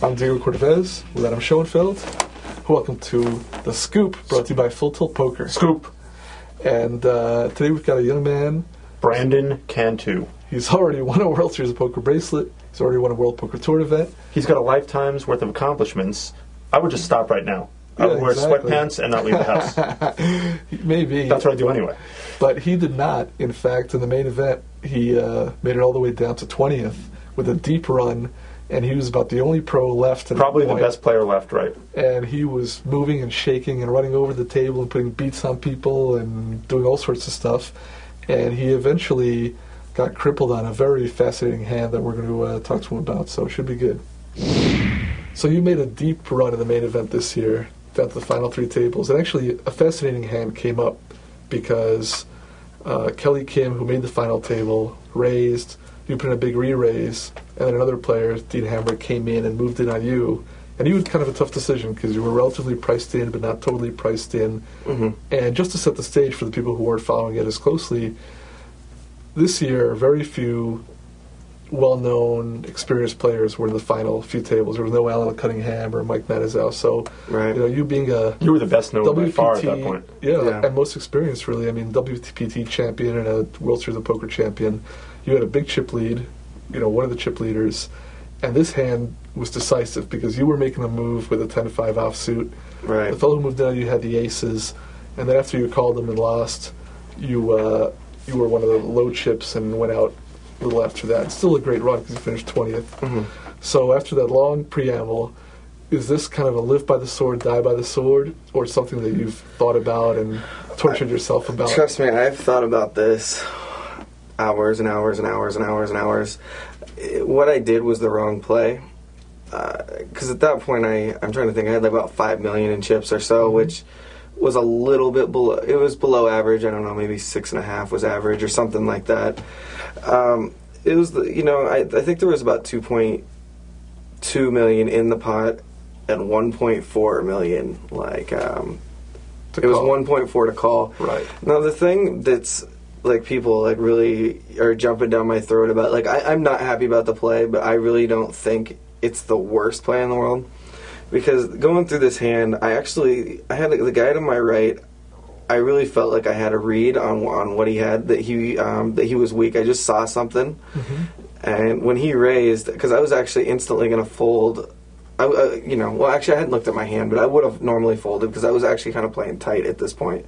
I'm Diego Cortez with Adam Schoenfeld. Welcome to The Scoop, brought to you by Full Tilt Poker. Scoop. And today we've got a young man. Brandon Cantu. He's already won a World Series of Poker bracelet. He's already won a World Poker Tour event. He's got a lifetime's worth of accomplishments. I would just stop right now. I would wear sweatpants and not leave the house. Maybe. That's what I do anyway. But he did not. In fact, in the main event, he made it all the way down to 20th with a deep run, and he was about the only pro left. Probably the best player left, right? And he was moving and shaking and running over the table and putting beats on people and doing all sorts of stuff. And he eventually got crippled on a very fascinating hand that we're going to talk to him about, so it should be good. So you made a deep run in the main event this year, down to the final three tables. And actually, a fascinating hand came up because Kelly Kim, who made the final table, raised. You put in a big re-raise, and then another player, Dean Hammer, came in and moved in on you. And you had kind of a tough decision because you were relatively priced in, but not totally priced in. Mm-hmm. And just to set the stage for the people who weren't following it as closely, this year, very few well-known, experienced players were in the final few tables. There was no Alan Cunningham or Mike Matizow. So, right. You being you were the best known by far at that point. Yeah, and most experienced, really. I mean, WPT champion and a World Series of Poker champion. You had a big chip lead, one of the chip leaders, and this hand was decisive because you were making a move with a 10-5 offsuit. Right. The fellow who moved down, you had the aces, and then after you called them and lost, you were one of the low chips and went out a little after that. Still a great run because you finished 20th. Mm-hmm. So after that long preamble, is this kind of a live by the sword, die by the sword, or something that you've thought about and tortured yourself about? Trust me, I've thought about this hours and hours and hours and hours and hours. What I did was the wrong play. Because at that point, I'm trying to think, I had like about 5 million in chips or so, mm-hmm. which was a little bit below, it was below average. I don't know, maybe 6.5 was average or something like that. It was, I think there was about 2.2 million in the pot and 1.4 million, it was 1.4 to call. Right. Now the thing that's, people really are jumping down my throat about, I'm not happy about the play, but I really don't think it's the worst play in the world. Because going through this hand, I had the guy to my right. I really felt like I had a read on what he had, that he was weak. I just saw something, mm-hmm. and when he raised, because I was actually instantly going to fold. Actually I hadn't looked at my hand, but I would have normally folded because I was actually kind of playing tight at this point.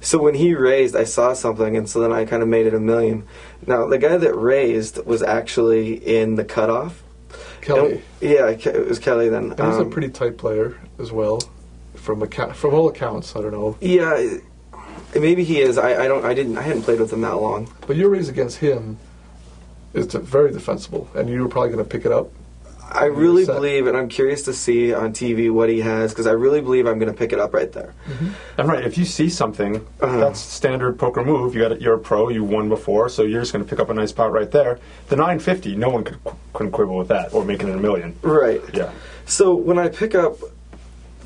So when he raised, I saw something, and so then I kind of made it a million. Now the guy that raised was actually in the cutoff. Kelly. It was Kelly then. And he's a pretty tight player as well, from all accounts. I don't know. Yeah, maybe he is. I hadn't played with him that long. But your raise against him is very defensible, and you were probably going to pick it up. I really believe, and I'm curious to see on TV what he has, because I really believe I'm going to pick it up right there. Mm-hmm. And right, if you see something, that's standard poker move. You're a pro, you won before, so you're just going to pick up a nice pot right there. The 950, no one couldn't quibble with that, or making it a million. Right. Yeah. So when I pick up,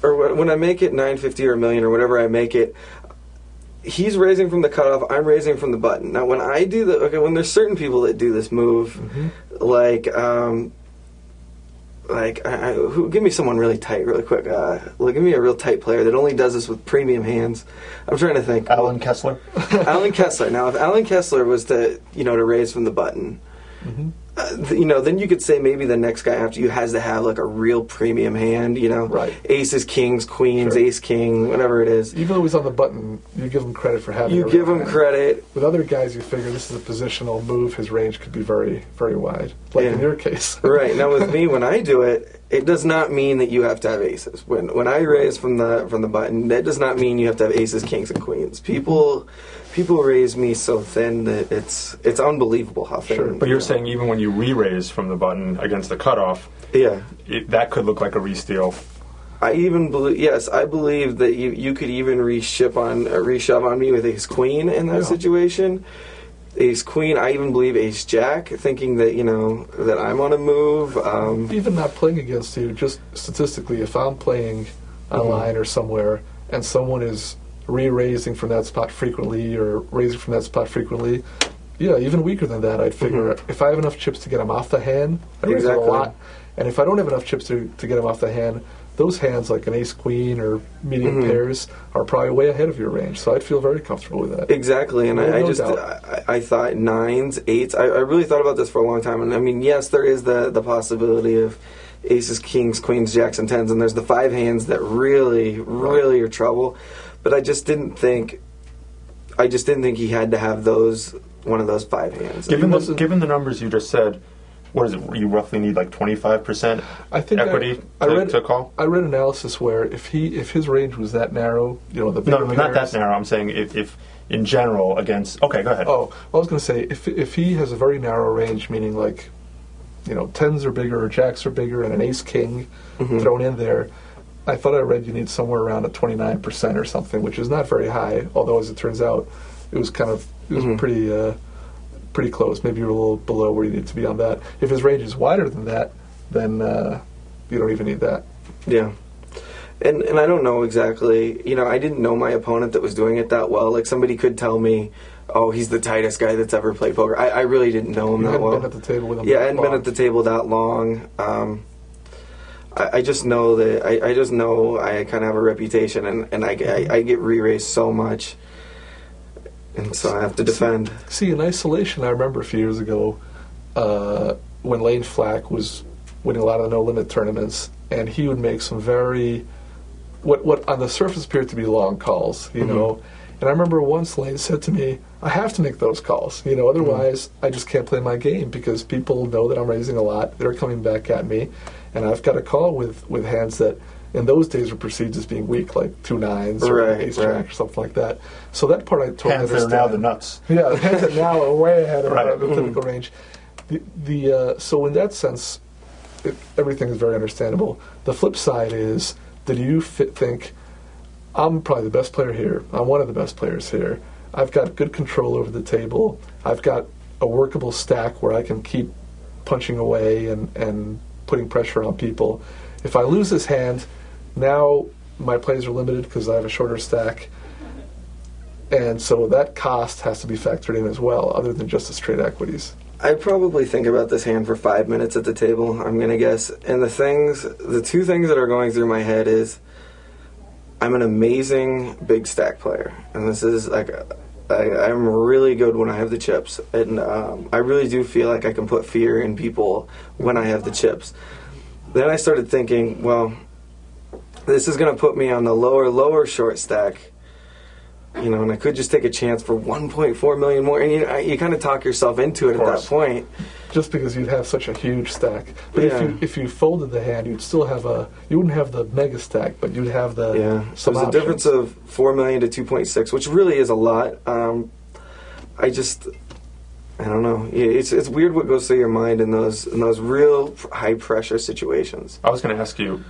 or when I make it 950 or a million or whatever I make it, he's raising from the cutoff, I'm raising from the button. Now when I do when there's certain people that do this move, mm-hmm. Give me someone really tight, really quick. Give me a real tight player that only does this with premium hands. I'm trying to think. Alan Kessler. Alan Kessler. Now, if Alan Kessler was to raise from the button, mm-hmm. Then you could say maybe the next guy after you has to have a real premium hand. Right. Aces, kings, queens, sure. Ace, king, whatever it is. Even though he's on the button, you give him credit for having. You give him credit. With other guys, you figure this is a positional move. His range could be very, very wide, in your case. Right. Now with me, when I do it, it does not mean that you have to have aces. When I raise from the button, that does not mean you have to have aces, kings, and queens. People raise me so thin that it's unbelievable how thin. Sure. But you're saying even when you re-raise from the button against the cutoff, that could look like a re-steal. I believe that you could even reshove on me with ace queen in that situation. Ace queen, I even believe ace jack, thinking that that I'm on a move. Even not playing against you, just statistically, if I'm playing online or somewhere and someone is re-raising from that spot frequently or raising from that spot frequently, even weaker than that, I'd figure if I have enough chips to get them off the hand, I raise it a lot, And if I don't have enough chips to get him off the hand, those hands like an ace queen or medium pairs are probably way ahead of your range. So I'd feel very comfortable with that. Exactly, and No I thought 9s, 8s. I really thought about this for a long time, and I mean, yes, there is the possibility of aces, kings, queens, jacks, and 10s, and there's the 5 hands that really are trouble. But I just didn't think he had to have one of those 5 hands. Given the numbers you just said, what is it? You roughly need like 25% equity to call. I read analysis where if his range was that narrow, the bigger no, not that narrow. I'm saying if in general against. Okay, go ahead. Oh, well, I was going to say if he has a very narrow range, meaning like 10s are bigger or jacks are bigger and an ace king thrown in there. I thought I read you need somewhere around a 29% or something, which is not very high. Although, as it turns out, it was pretty close. Maybe you're a little below where you need to be on that. If his range is wider than that, then you don't even need that. Yeah. And I don't know exactly. I didn't know my opponent that was doing it that well. Like, somebody could tell me, oh, he's the tightest guy that's ever played poker. I really didn't know him that well. You hadn't been at the table with him. Yeah, I hadn't been at the table that long. I just know that I just know I kind of have a reputation, and I get re-raised so much, and so I have to defend. See, in isolation, I remember a few years ago when Lane Flack was winning a lot of the no-limit tournaments, and he would make some very what on the surface appeared to be long calls, know. And I remember once Lane said to me, I have to make those calls, otherwise I just can't play my game because people know that I'm raising a lot. They're coming back at me, and I've got to call with hands that in those days were perceived as being weak, like 2 9s or ace jack or something like that. So that part I totally understand. Hands that are now the nuts. Yeah, the hands that now are way ahead of the typical range. So in that sense, everything is very understandable. The flip side is, did you think, I'm probably the best player here. I'm one of the best players here. I've got good control over the table. I've got a workable stack where I can keep punching away and putting pressure on people. If I lose this hand, now my plays are limited because I have a shorter stack. And so that cost has to be factored in as well, other than just the straight equities. I probably think about this hand for 5 minutes at the table, I'm going to guess. And the 2 things that are going through my head is, I'm an amazing big stack player, and this is like I'm really good when I have the chips, and I really do feel like I can put fear in people when I have the chips. Then I started thinking, well, this is going to put me on the lower short stack, and I could just take a chance for 1.4 million more, and you kind of talk yourself into it at that point. Just because you'd have such a huge stack. But if you folded the hand, you'd still have you wouldn't have the mega stack, but you'd have some there's a difference of 4 million to 2.6, which really is a lot. I don't know. It's weird what goes through your mind in those real high pressure situations. I was going to ask you,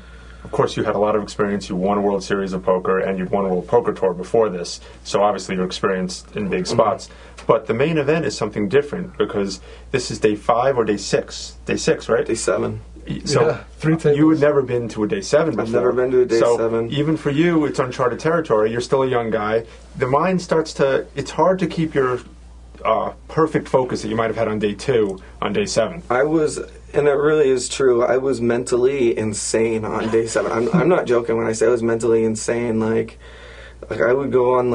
of course, you had a lot of experience. You won a World Series of Poker, and you'd won a World Poker Tour before this. So obviously you're experienced in big spots. But the main event is something different because this is day 5 or day 6? Day 6, right? Day 7. So 3 tables. You had never been to a day 7 before. I've never been to a day 7. So even for you, it's uncharted territory. You're still a young guy. The mind starts to... It's hard to keep your perfect focus that you might have had on day 2 on day 7. And it really is true. I was mentally insane on day 7. I'm not joking when I say I was mentally insane. Like I would go on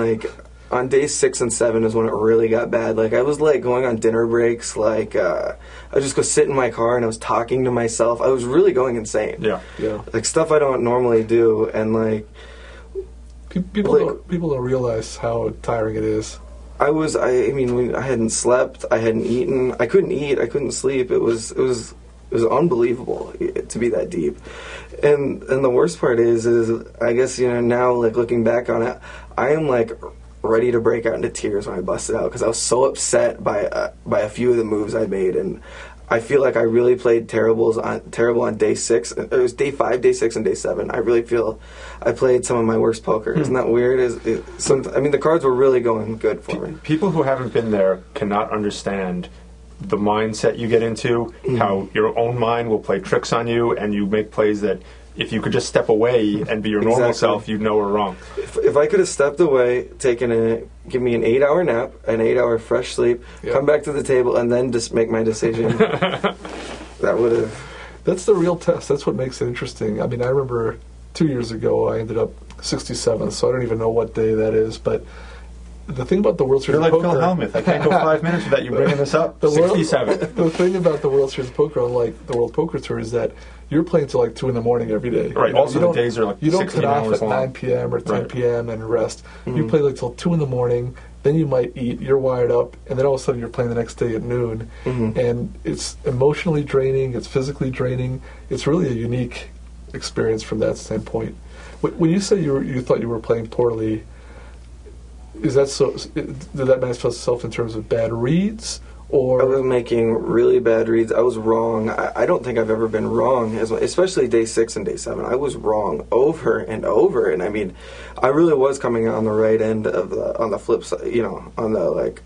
day 6 and 7 is when it really got bad. Like I was going on dinner breaks. I would just go sit in my car and I was talking to myself. I was really going insane. Yeah. Like stuff I don't normally do, and people don't realize how tiring it is. I hadn't slept. I hadn't eaten. I couldn't eat. I couldn't sleep. It was unbelievable to be that deep. And the worst part is I guess now looking back on it, I am ready to break out into tears when I busted out because I was so upset by a few of the moves I made, and I feel like I really played terrible on day 6. It was day 5, day 6, and day 7. I really feel I played some of my worst poker. Isn't that weird? The cards were really going good for me. People who haven't been there cannot understand the mindset you get into, how your own mind will play tricks on you, and you make plays that if you could just step away and be your normal self, you'd know are wrong. If I could have stepped away, give me an 8-hour nap, an 8-hour fresh sleep, come back to the table, and then just make my decision, that would have... That's the real test. That's what makes it interesting. I mean, I remember 2 years ago I ended up 67th, so I don't even know what day that is, but the thing about the World Series You're like of Poker... Phil Hellmuth. I can't go 5 minutes without you bringing this up. 67. The thing about the World Series of Poker, unlike the World Poker Tour, is that you're playing till like 2 in the morning every day. Right. Also, the days are like 16 hours long. You don't cut off at 9 p.m. or 10 p.m. and rest. You play like till 2 in the morning, then you might eat, you're wired up, and then all of a sudden you're playing the next day at noon. And it's emotionally draining, it's physically draining. It's really a unique experience from that standpoint. When you say you thought you were playing poorly, is that so? Did that manifest itself in terms of bad reads, or I was making really bad reads? I was wrong. I don't think I've ever been wrong, especially day 6 and day 7. I was wrong over and over, and I mean, I really was coming on the right end of on the flip side. On the like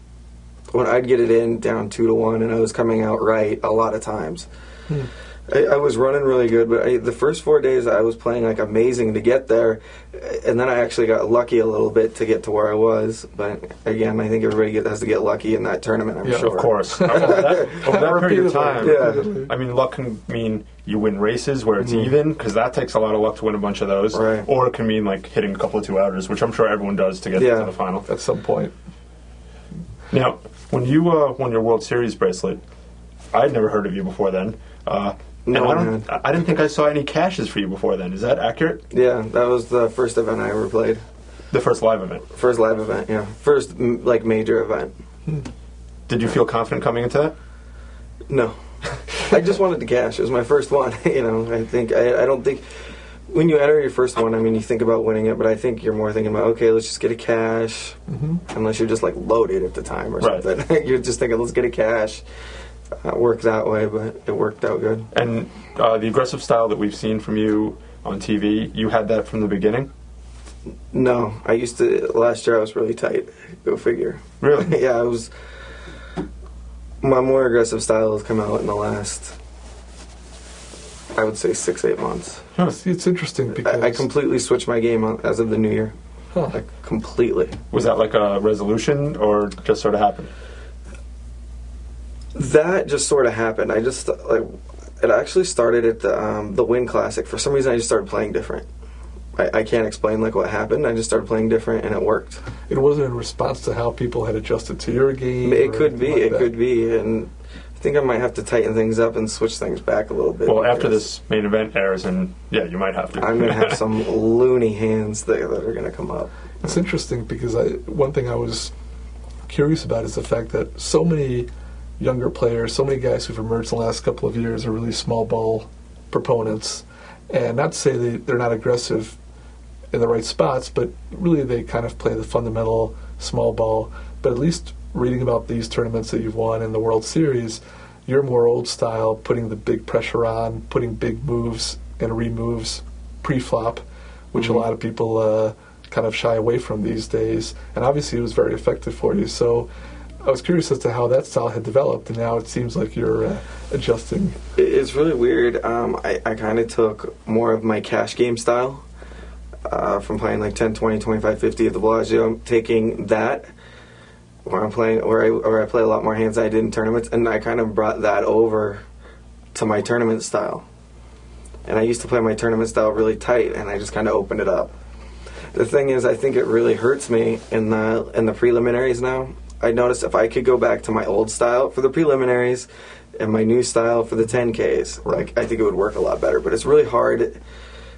when I'd get it in down 2-1, and I was coming out right a lot of times. I was running really good, but the first 4 days I was playing like amazing to get there, and then I actually got lucky a little bit to get to where I was. But again, I think everybody has to get lucky in that tournament, I'm sure. Of course. Over that period of time, Yeah. I mean, luck can mean you win races where it's even, because that takes a lot of luck to win a bunch of those. Right. Or it can mean like hitting a couple of 2-outers, which I'm sure everyone does to get to the final. at some point. Now, when you won your World Series bracelet, I'd never heard of you before then. I didn't think I saw any caches for you before then. Is that accurate? Yeah, that was the first event I ever played. The first live event? First live event, yeah. First, like, major event. Did you feel confident coming into that? No. I just wanted to cash. It was my first one, I don't think... When you enter your first one, I mean, you think about winning it, but I think you're more thinking about, okay, let's just get a cash. Unless you're just, like, loaded at the time or something. You're just thinking, let's get a cash. Work that way, but it worked out good. And the aggressive style that we've seen from you on TV, you had that from the beginning? No, I used to. Last year I was really tight. Go figure. Really? Yeah, I was. My more aggressive style has come out in the last, I would say, 6-8 months. See, it's interesting because I completely switched my game as of the new year. Like, completely. Was that like a resolution, or just sort of happened? That just sort of happened. I just it actually started at the Win Classic. For some reason, I just started playing different. I can't explain like what happened. I just started playing different, and it worked. It wasn't in response to how people had adjusted to your game. It could be. It could be, and I think I might have to tighten things up and switch things back a little bit. Well, after this main event airs, and yeah, you might have to. I'm going to have some loony hands that are going to come up. It's interesting because one thing I was curious about is the fact that so many younger players, so many guys who've emerged in the last couple of years are really small ball proponents. And not to say they're not aggressive in the right spots, but really they kind of play the fundamental small ball. But at least reading about these tournaments that you've won in the World Series, you're more old style, putting the big pressure on, putting big moves and removes pre-flop, which a lot of people kind of shy away from these days. And obviously it was very effective for you. So I was curious as to how that style had developed, and now it seems like you're adjusting. It's really weird. I kind of took more of my cash game style from playing like 10, 20, 25, 50 at the Bellagio. I'm taking that where I'm playing, where I play a lot more hands than I did in tournaments, and I kind of brought that over to my tournament style. And I used to play my tournament style really tight, and I just kind of opened it up. The thing is, I think it really hurts me in the preliminaries now. I noticed if I could go back to my old style for the preliminaries and my new style for the 10Ks, like, I think it would work a lot better. But it's really hard.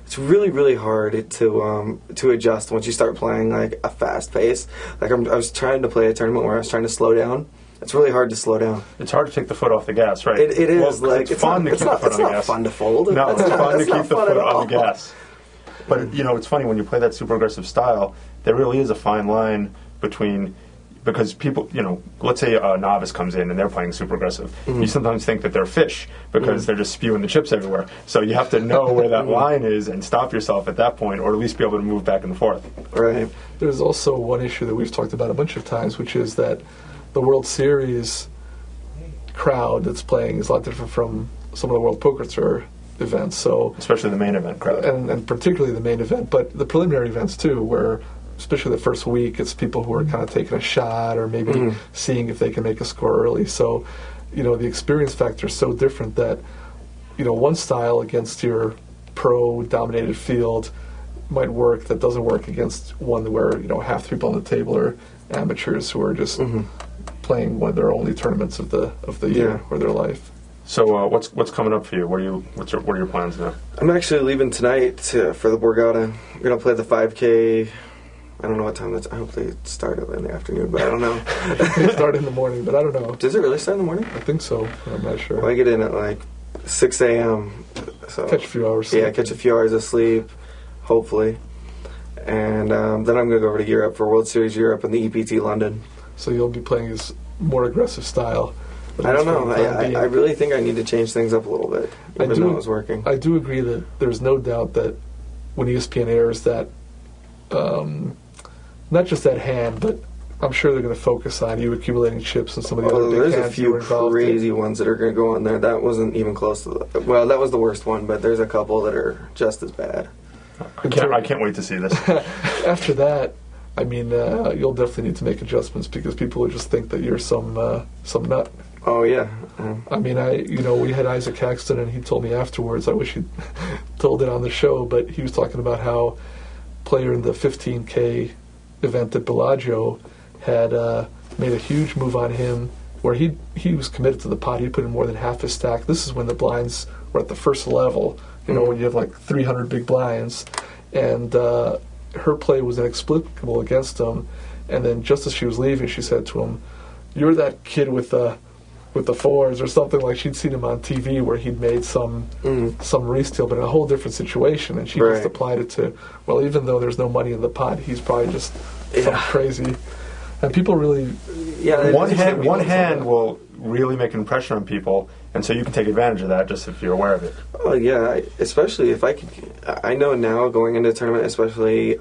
It's really, really hard to adjust once you start playing like a fast pace. Like I was trying to play a tournament where I was trying to slow down. It's really hard to slow down. It's hard to take the foot off the gas, right? It is. Well, like it's fun to keep the foot on the gas. It's not fun to fold. No, it's fun to keep the foot on the gas. But it's funny when you play that super aggressive style. There really is a fine line between. Because people, let's say a novice comes in and they're playing super aggressive. You sometimes think that they're fish because they're just spewing the chips everywhere. So you have to know where that line is and stop yourself at that point, or at least be able to move back and forth. Right. There's also one issue that we've talked about a bunch of times, which is that the World Series crowd that's playing is a lot different from some of the World Poker Tour events. So especially the main event crowd. And particularly the main event, but the preliminary events too, where especially the first week, it's people who are kind of taking a shot or maybe seeing if they can make a score early. So, the experience factor is so different that one style against your pro-dominated field might work that doesn't work against one where half the people on the table are amateurs who are just playing one of their only tournaments of the year or their life. So what's coming up for you? What are your plans now? I'm actually leaving tonight for the Borgata. We're gonna play the 5K. I don't know what time that's. I hope they start it in the afternoon, but I don't know. They start in the morning, but I don't know. Does it really start in the morning? I think so. I'm not sure. Well, I get in at like 6 a.m. So catch a few hours sleep. Yeah, catch a few hours of sleep, hopefully. And then I'm going to go over to Europe for World Series Europe and the EPT London. So you'll be playing his more aggressive style. I don't know. I really think I need to change things up a little bit, even though it was working. I do agree that there's no doubt that when ESPN airs that, not just that hand, but I'm sure they're going to focus on you accumulating chips and some of the other big there's hands a few crazy ones that are going to go on there. That wasn't even close to well, that was the worst one, but there's a couple that are just as bad. I can't wait to see this. After that, I mean, you'll definitely need to make adjustments because people will just think that you're some nut. Oh yeah. I mean, we had Isaac Caxton, and he told me afterwards. I wish he'd told it on the show, but he was talking about how player in the 15K event at Bellagio had made a huge move on him, where he was committed to the pot. He put in more than half his stack. This is when the blinds were at the first level. When you have like 300 big blinds, and her play was inexplicable against him. And then just as she was leaving, she said to him, "You're that kid with the fours," or something. Like she'd seen him on TV where he'd made some re-steal, but in a whole different situation. And she just applied it to, well, even though there's no money in the pot, he's probably just something crazy. And people really, one hand will really make an impression on people, and so you can take advantage of that just if you're aware of it. Oh yeah, especially if I could. I know now going into a tournament, especially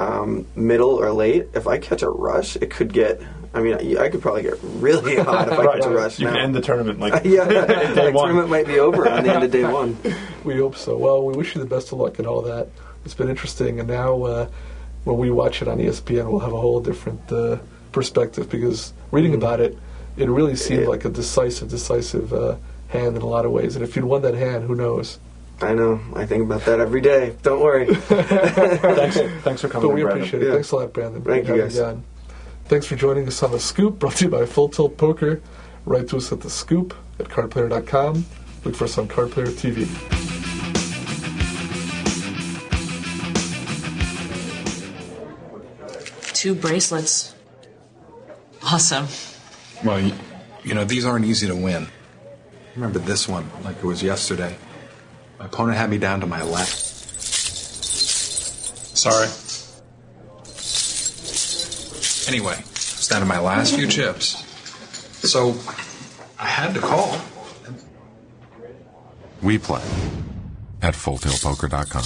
middle or late, if I catch a rush, it could get. I mean, I could probably get really hot if I catch a rush. You now. can end the tournament like the day one. tournament might be over on the end of day one. We hope so. Well, we wish you the best of luck in all that. It's been interesting, and now when we watch it on ESPN, we'll have a whole different perspective because reading about it really seemed like a decisive hand in a lot of ways. And if you'd won that hand, who knows? I know. I think about that every day. Don't worry. Thanks for coming. But we appreciate it. Yeah. Thanks a lot, Brandon. Thank you, guys. Thanks for joining us on The Scoop, brought to you by Full Tilt Poker. Write to us at The Scoop at cardplayer.com. Look for us on Card Player TV. 2 bracelets. Awesome. Well, these aren't easy to win. I remember this one like it was yesterday. My opponent had me down to my left. Sorry. Anyway, it's down to my last few chips. So, I had to call. We play at FullTiltPoker.com.